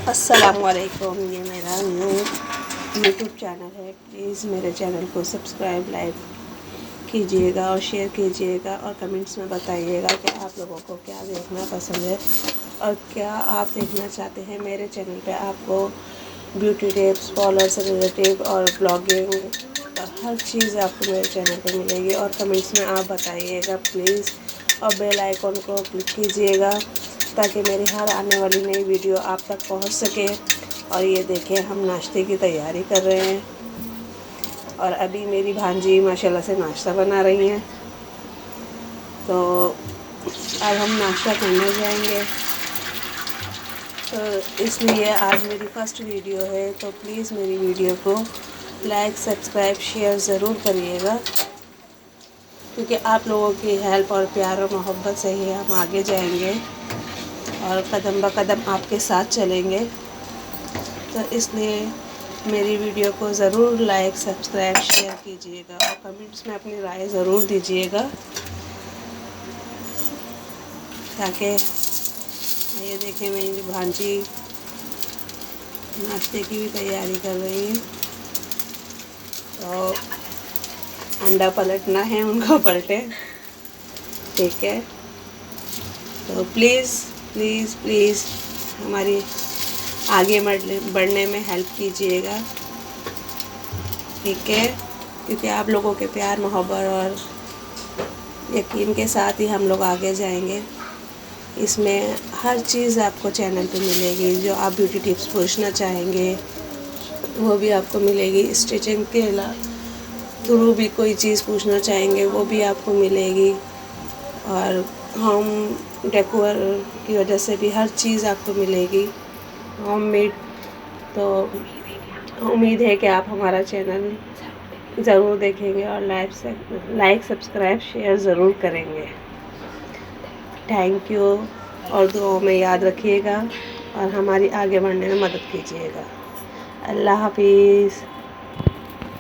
अस्सलामुअलैकुम। ये मेरा न्यू यूट्यूब चैनल है। प्लीज़ मेरे चैनल को सब्सक्राइब, लाइक कीजिएगा और शेयर कीजिएगा और कमेंट्स में बताइएगा कि आप लोगों को क्या देखना पसंद है और क्या आप देखना चाहते हैं। मेरे चैनल पे आपको ब्यूटी टिप्स, पार्लर से रिलेटिव और ब्लॉगिंग और हर चीज़ आपको मेरे चैनल पे मिलेगी और कमेंट्स में आप बताइएगा प्लीज़। और बेल आइकॉन को क्लिक कीजिएगा ताकि मेरी हर आने वाली नई वीडियो आप तक पहुंच सके। और ये देखें, हम नाश्ते की तैयारी कर रहे हैं और अभी मेरी भांजी माशाल्लाह से नाश्ता बना रही हैं। तो अब हम नाश्ता करने जाएंगे, तो इसलिए आज मेरी फ़र्स्ट वीडियो है। तो प्लीज़ मेरी वीडियो को लाइक, सब्सक्राइब, शेयर ज़रूर करिएगा, क्योंकि आप लोगों की हेल्प और प्यार और मोहब्बत से ही हम आगे जाएंगे और कदम ब कदम आपके साथ चलेंगे। तो इसलिए मेरी वीडियो को ज़रूर लाइक, सब्सक्राइब, शेयर कीजिएगा और कमेंट्स में अपनी राय ज़रूर दीजिएगा, ताकि ये देखें मेरी भांजी नाश्ते की भी तैयारी कर रही है। तो अंडा पलटना है, उनको पलटे, ठीक है। तो प्लीज़ प्लीज़ प्लीज़ हमारी आगे बढ़ने में हेल्प कीजिएगा, ठीक है, क्योंकि आप लोगों के प्यार, मोहब्बत और यकीन के साथ ही हम लोग आगे जाएंगे। इसमें हर चीज़ आपको चैनल पे मिलेगी। जो आप ब्यूटी टिप्स पूछना चाहेंगे वो भी आपको मिलेगी। स्टिचिंग के थ्रू भी कोई चीज़ पूछना चाहेंगे वो भी आपको मिलेगी। और होम डेकोर की वजह से भी हर चीज़ आपको मिलेगी, होममेड। तो उम्मीद है कि आप हमारा चैनल ज़रूर देखेंगे और लाइक, सब्सक्राइब, शेयर ज़रूर करेंगे। Thank you. और दुआओं में याद रखिएगा और हमारी आगे बढ़ने में मदद कीजिएगा। अल्लाह हाफिज़।